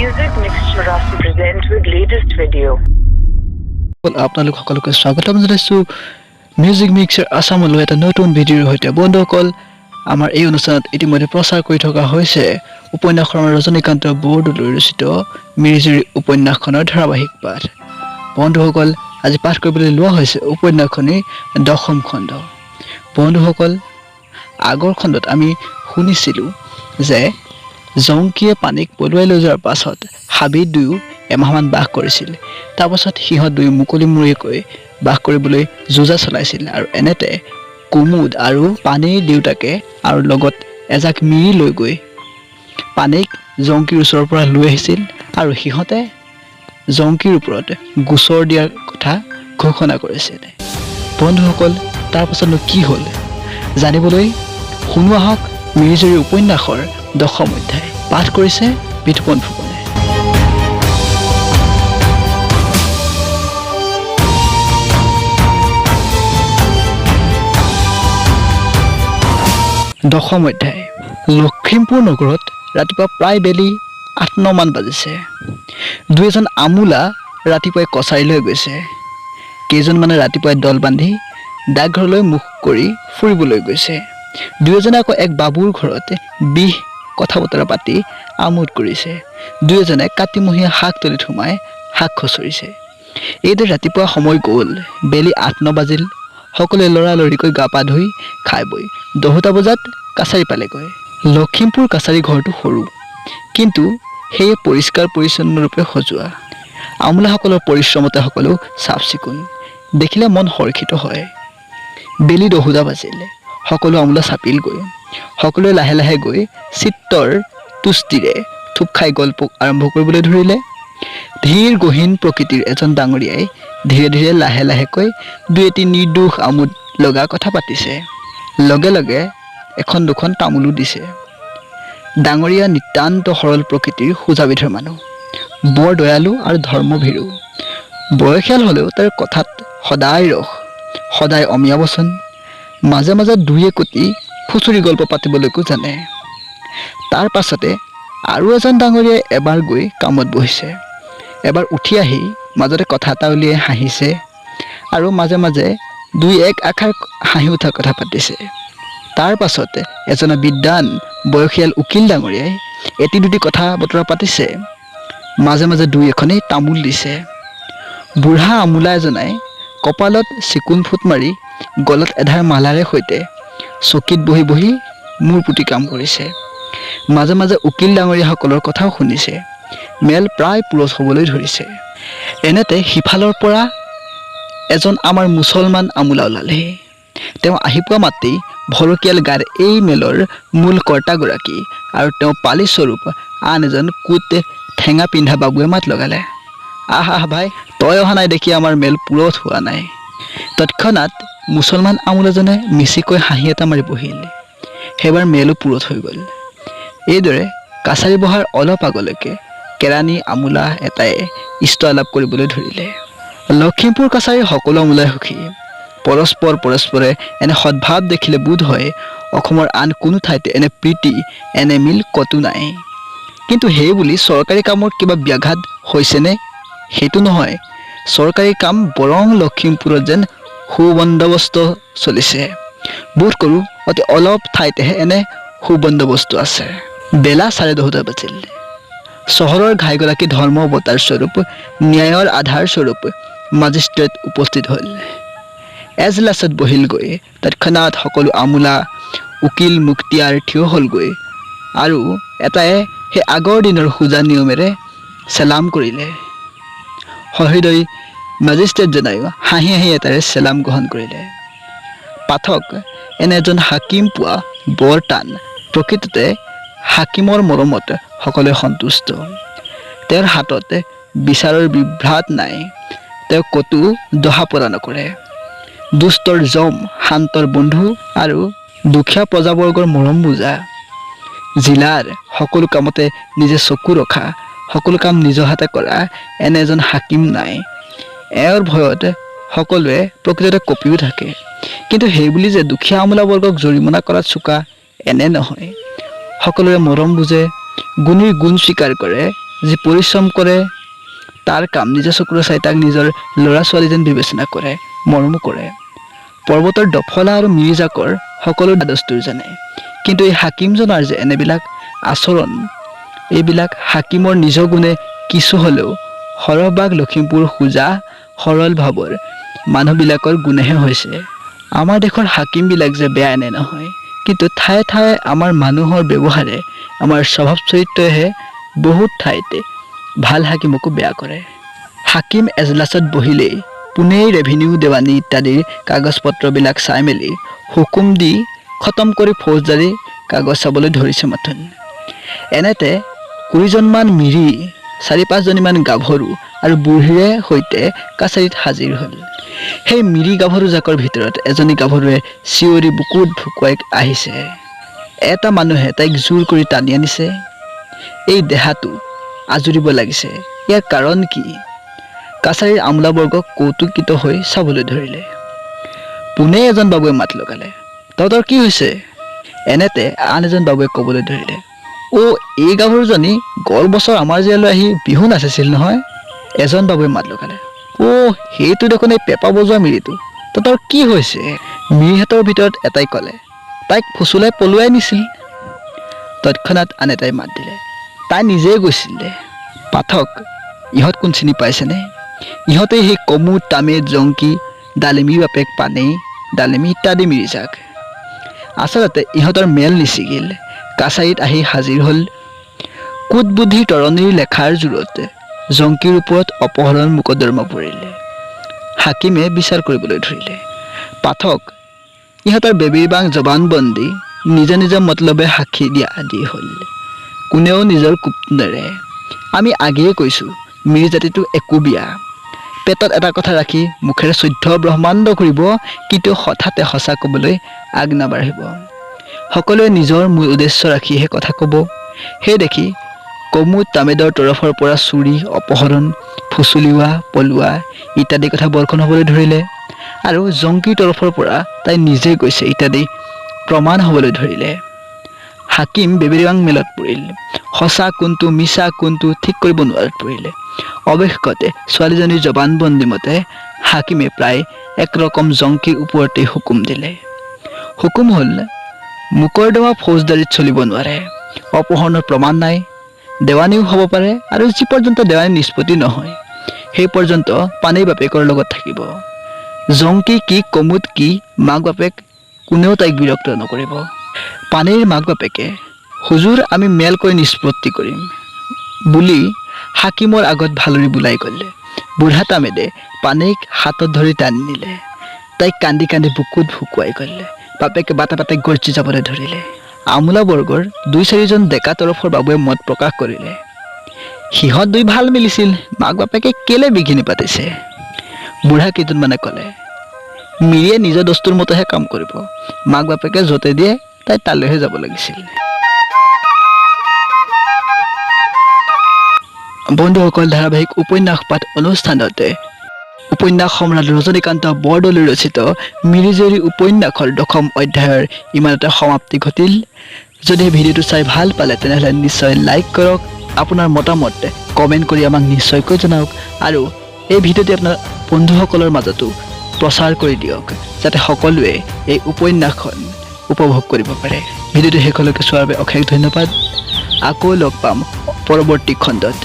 Music Mixture of present with latest video. আপোনালোক সকলোকে স্বাগতম জনাইছো মিউজিক মিক্সাৰ আসামলৈ এটা নতুন ভিডিঅ'ৰ সৈতে বন্ধুসকল আমাৰ এই অনুষ্ঠানত ইতিমধ্যে প্ৰচাৰ কৰি থকা হৈছে উপন্যাসৰ ৰজনীকান্ত বৰদলৈ ৰচিত মিৰিজিৰি উপন্যাসখনৰ ধাৰাবাহিক পাঠ বন্ধুসকল আজি পাঠ কৰিবলৈ লোৱা হৈছে উপন্যাসখনিৰ 10ম খণ্ড বন্ধুসকল আগৰ খণ্ডত আমি শুনিছিলো যে জংকিয়ে পানীক পলুৱাই লৈ যোৱাৰ পাছত হাবি দুয়ো এমাহমান বাস কৰিছিল তাৰ পাছত সিহঁত দুয়ো মুকলি মুৰীকৈ বাস কৰিবলৈ যোজা চলাইছিল আৰু এনেতে কুমুদ আৰু পানীৰ দেউতাকে আৰু লগত এজাক মিৰি লৈ গৈ পানীক জংকিৰ ওচৰৰ পৰা লৈ আহিছিল আৰু সিহঁতে জংকিৰ ওপৰত গোচৰ দিয়াৰ কথা ঘোষণা কৰিছিল বন্ধুসকল তাৰ পাছতনো কি হ'ল জানিবলৈ শুনোৱা হওক মিৰিজিৰি উপন্যাসৰ 10ম অধ্যায় পাঠ কৰিছে বিতুপন ফুকনে 10ম অধ্যায় লখিমপুৰ নগৰত ৰাতিপুৱা প্ৰায় বেলি 8-9 মান বাজিছে দুই এজন আমোলা ৰাতিপুৱাই কছাৰীলৈ গৈছে কেইজনমানে ৰাতিপুৱাই দল বান্ধি ডাকঘৰলৈ মুখ কৰি ফুৰিবলৈ গৈছে দুইজনে আকৌ এক বাবুৰ ঘৰত বিহ কথা বতৰা পাতি আমোদ কৰিছে দুইজনে কাতিমহীয়া শাক তলিত সোমাই শাক খচৰিছে এইদৰে ৰাতিপুৱা সময় গ'ল বেলি 8-9 বাজিল সকলোৱে লৰালৰিকৈ গা পা ধুই খাই বৈ 10টা বজাত কাছাৰী পালেগৈ লখিমপুৰ কাছাৰী ঘৰটো সৰু কিন্তু সেয়ে পৰিষ্কাৰ পৰিচ্ছন্ন ৰূপে সজোৱা আমোলাসকলৰ পৰিশ্ৰমতে সকলো চাফ চিকুণ দেখিলে মন হৰ্ষিত হয় বেলি 10টা বাজিল সকলো আমোলা চাপিল গৈ সকলোৱে লাহে লাহে গৈ চিত্তৰ তুষ্টিৰে থুপ খাই গল্প আৰম্ভ কৰিবলৈ ধৰিলে ধীৰ গহীন প্ৰকৃতিৰ এজন ডাঙৰীয়াই ধীৰে ধীৰে লাহে লাহেকৈ দুই এটি নিৰ্দোষ আমোদ লগা কথা পাতিছে লগে লগে এখন দুখন তামোলো দিছে ডাঙৰীয়া নিতান্ত সৰল প্ৰকৃতিৰ সুজাবিধৰ মানুহ বৰ দয়ালু আৰু ধৰ্মভীৰু বয়সীয়াল হ'লেও তাৰ কথাত সদায় ৰস সদায় অমীয়া বচন মাজে মাজে দুই একোটি খুচৰি গল্প পাতিবলৈকো জানে তাৰ পাছতে আৰু এজন ডাঙৰীয়াই এবাৰ গৈ কামত বহিছে এবাৰ উঠি আহি মাজতে কথা এটা উলিয়াই হাঁহিছে আৰু মাজে মাজে দুই এক আখাৰ হাঁহি উঠা কথা পাতিছে তাৰ পাছতে এজন বিদ্বান বয়সীয়াল উকিল ডাঙৰীয়াই এটি দুটি কথা বতৰা পাতিছে মাজে মাজে দুই এখনেই তামোল দিছে বুঢ়া আমোলা এজনাই কপালত চিকুণ ফুট মাৰি গলত এধাৰ মালাৰে সৈতে চকীত বহি বহি মূৰ পুতি কাম কৰিছে মাজে মাজে উকিল ডাঙৰীয়াসকলৰ কথাও শুনিছে মেল প্ৰায় পুৰঠ হ'বলৈ ধৰিছে এনেতে সিফালৰ পৰা এজন আমাৰ মুছলমান আমোলা ওলালে তেওঁ আহি পোৱা মাত্ৰেই ভৰকীয়াল গাৰ এই মেলৰ মূল কৰ্তাগৰাকী আৰু তেওঁ পালি স্বৰূপ আন এজন কুট ঠেঙা পিন্ধা বাবুৱে মাত লগালে আহ ভাই তই অহা নাই দেখি আমাৰ মেল পুৰঠ হোৱা নাই তৎক্ষণাত মুছলমান আমোলাজনে মিচিকৈ হাঁহি এটা মাৰি বহিল সেইবাৰ মেলো পুৰঠ হৈ গ'ল এইদৰে কাছাৰী বহাৰ অলপ আগলৈকে কেৰাণী আমোলা এটাই ইষ্ট আলাপ কৰিবলৈ ধৰিলে লখিমপুৰ কাছাৰীৰ সকলো আমোলাই সুখী পৰস্পৰে এনে সদ্ভাৱ দেখিলে বোধ হয় অসমৰ আন কোনো ঠাইতে এনে প্ৰীতি এনে মিল কতো নাই কিন্তু সেই বুলি চৰকাৰী কামৰ কিবা ব্যাঘাত হৈছেনে সেইটো নহয় চৰকাৰী কাম বৰং লখিমপুৰত যেন সুবন্দবস্ত চলিছে বোধ কৰোঁ অতি অলপ ঠাইতেহে এনে সুবন্দবস্ত আছে বেলা 10:30 বাজিল চহৰৰ ঘাইগৰাকী ধৰ্ম অৱতাৰ স্বৰূপ ন্যায়ৰ আধাৰ স্বৰূপ মাজিষ্ট্ৰেট উপস্থিত হ'ল এজলাছত বহিলগৈ তৎক্ষণাত সকলো আমোলা উকিল মুক্তিয়াৰ থিয় হ'লগৈ আৰু এটাই সেই আগৰ দিনৰ সুজা নিয়মেৰে চেলাম কৰিলে সহৃদয় মেজিষ্ট্ৰেটজনায়ো হাঁহি হাঁহি এটাৰে চেলাম গ্ৰহণ কৰিলে পাঠক এনে এজন হাকিম পোৱা বৰ টান প্ৰকৃততে হাকিমৰ মৰমত সকলোৱে সন্তুষ্ট তেওঁৰ হাতত বিচাৰৰ বিভ্ৰাট নাই তেওঁ কতো দহা পৰা নকৰে দুষ্টৰ জম শান্তৰ বন্ধু আৰু দুখীয়া প্ৰজাবৰ্গৰ মৰম বুজা জিলাৰ সকলো কামতে নিজে চকু ৰখা সকলো কাম নিজৰ হাতে কৰা এনে এজন হাকিম নাই এওঁৰ ভয়ত সকলোৱে প্ৰকৃততে কঁপিও থাকে কিন্তু সেই বুলি যে দুখীয়া আমোলাবৰ্গক জৰিমনা কৰাত চোকা এনে নহয় সকলোৰে মৰম বুজে গুণীৰ গুণ স্বীকাৰ কৰে যি পৰিশ্ৰম কৰে তাৰ কাম নিজে চকুৰে চাই তাক নিজৰ ল'ৰা ছোৱালী যেন বিবেচনা কৰে, মৰমো কৰে। পৰ্বতৰ দফলা আৰু মিৰিজাকৰ সকলো দস্তুৰ জানে, কিন্তু এই হাকিমজনৰ যে এনেবিলাক আচৰণ, এইবিলাক হাকিমৰ নিজ গুণে কিছু হ'লেও সৰহভাগ লখিমপুৰ সোজা সৰল ভাৱৰ মানুহবিলাকৰ গুণেহে হৈছে। আমাৰ দেশৰ হাকিমবিলাক যে বেয়া এনে নহয়, কিন্তু ঠায়ে ঠায়ে আমাৰ মানুহৰ ব্যৱহাৰে, আমাৰ স্বভাৱ চৰিত্ৰইহে বহুত ঠাইতে ভাল হাকিমকো বেয়া কৰে। হাকিম এজলাছত বহিলেই পোনেই ৰেভিনিউ দেৱানী ইত্যাদিৰ কাগজ পত্ৰবিলাক চাই মেলি হুকুম দি খতম কৰি ফৌজদাৰী কাগজ চাবলৈ ধৰিছে মাথোন। এনেতে 20জনমান মিৰি 4-5জনীমান গাভৰু আৰু বুঢ়ীৰে সৈতে কাছাৰীত হাজিৰ হ'ল। সেই মিৰি গাভৰু জাকৰ ভিতৰত এজনী গাভৰুৱে চিঞৰি বুকুত ঢুকুৱাই আহিছে। এটা মানুহে তাইক জোৰ কৰি টানি আনিছে। এই দেহাটো আজুৰিব লাগিছে, ইয়াৰ কাৰণ কি? কাছাৰীৰ আমোলাবৰ্গক কৌতুকিত হৈ চাবলৈ ধৰিলে। পোনে এজন বাবুৱে মাত লগালে, তহঁতৰ কি হৈছে? এনেতে আন এজন বাবুৱে ক'বলৈ ধৰিলে, এই গাভৰুজনী গল বছৰ আমাৰ জিয়ালৈ আহি বিহু নাচিছিল নহয়। এজন বাবুৱে মাত লগালে, সেইটো দেখোন এই পেপা বজোৱা মিৰিটো, তহঁতৰ কি হৈছে? মিৰিহঁতৰ ভিতৰত এটাই ক'লে, তাইক ফুচুলাই পলুৱাই নিছিল। তৎক্ষণাৎ আন এটাই মাত দিলে, তাই নিজেই গৈছিলে। পাঠক, ইহঁত কোন চিনি পাইছেনে? ইহঁতেই সেই কমু, তামেদ, জংকী, ডালিমীৰ বাপেক পানেই, ডালিমী ইত্যাদি মিৰিজাক। আচলতে ইহঁতৰ মেল নিছিগিল। কাছাৰীত আহি হাজিৰ হ'ল। কুট বুদ্ধিৰ তৰণীৰ লেখাৰ জোৰত জংকীৰ ওপৰত অপহৰণ মোকদ্দমা পৰিলে। হাকিমে বিচাৰ কৰিবলৈ ধৰিলে। পাঠক, ইহঁতৰ বেবীৰ বাং জবানবন্দী নিজে নিজে মতলবে সাক্ষী দিয়া আদি হ'ল। কোনেও নিজৰ কোপ নেৰে। আমি আগেয়ে কৈছোঁ, মিৰি জাতিটো একো বিয়া। পেটত এটা কথা ৰাখি মুখেৰে 14 ব্ৰহ্মাণ্ড ঘূৰিব, কিন্তু হঠাতে সঁচা ক'বলৈ আগ নাবাঢ়িব। সকলোৱে নিজৰ মূল উদ্দেশ্য ৰাখিহে কথা ক'ব। সেই দেখি কমু তামেদৰ তৰফৰ পৰা চুৰি, অপহৰণ, ফুচুলিওৱা, পলোৱা ইত্যাদি কথা বৰ্ষণ হ'বলৈ ধৰিলে, আৰু জংকীৰ তৰফৰ পৰা তাই নিজে গৈছে ইত্যাদি প্ৰমাণ হ'বলৈ ধৰিলে। হাকিম বেবেৰীবাং মেলত পৰিল। সঁচা কোনটো, মিছা কোনটো ঠিক কৰিব নোৱাৰাত পৰিলে। অৱশেষতে ছোৱালীজনীৰ জবানবন্দী মতে হাকিমে প্ৰায় একৰকম জংকীৰ ওপৰতেই হুকুম দিলে। হুকুম হ'ল, মোকৰ্দমা ফৌজদাৰীত চলিব নোৱাৰে। অপহৰণৰ প্ৰমাণ নাই, দেৱানীও হ'ব পাৰে, আৰু যি পৰ্যন্ত দেৱানী নিষ্পত্তি নহয় সেই পৰ্যন্ত পানেই বাপেকৰ লগত থাকিব। জংকী কি, কমুদ কি, মাক বাপেক কোনেও তাইক বিৰক্ত নকৰিব। পানেইৰ মাক বাপেকে, হুজুৰ আমি মেল কৰি নিষ্পত্তি কৰিম বুলি হাকিমৰ আগত ভালৰি বোলাই গ'লে। বুঢ়া তামেদে পানেইক হাতত ধৰি টানি নিলে। তাইক কান্দি কান্দি বুকুত ভুকুৱাই গ'লে। বাপেকে বাটে বাটে গৰ্জি যাবলৈ ধৰিলে। আমোলাবৰ্গৰ 2-4জন ডেকা তৰফৰ বাবুৱে মত প্ৰকাশ কৰিলে, সিহঁত দুই ভাল মিলিছিল, মাক বাপেকে কেলে বিঘিনি পাতিছে? বুঢ়া কেইজনমানে ক'লে, মিৰিয়ে নিজৰ দস্তুৰ মতেহে কাম কৰিব, মাক বাপেকে য'তে দিয়ে তাই তালৈহে যাব লাগিছিল। বন্ধুসকল, ধাৰাবাহিক উপন্যাস পাঠ অনুষ্ঠানতে উপন্যাস সম্ৰাট ৰজনীকান্ত বৰদলৈ ৰচিত মিৰিজীয়ৰী উপন্যাসৰ 10ম অধ্যায়ৰ ইমানতে সমাপ্তি ঘটিল। যদি ভিডিঅ'টো চাই ভাল পালে তেনেহ'লে নিশ্চয় লাইক কৰক, আপোনাৰ মতামত কমেণ্ট কৰি আমাক নিশ্চয়কৈ জনাওক, আৰু এই ভিডিঅ'টি আপোনাৰ বন্ধুসকলৰ মাজতো প্ৰচাৰ কৰি দিয়ক, যাতে সকলোৱে এই উপন্যাসখন উপভোগ কৰিব পাৰে। ভিডিঅ'টো শেষলৈকে চোৱাৰ বাবে অশেষ ধন্যবাদ। আকৌ লগ পাম পৰৱৰ্তী খণ্ডত।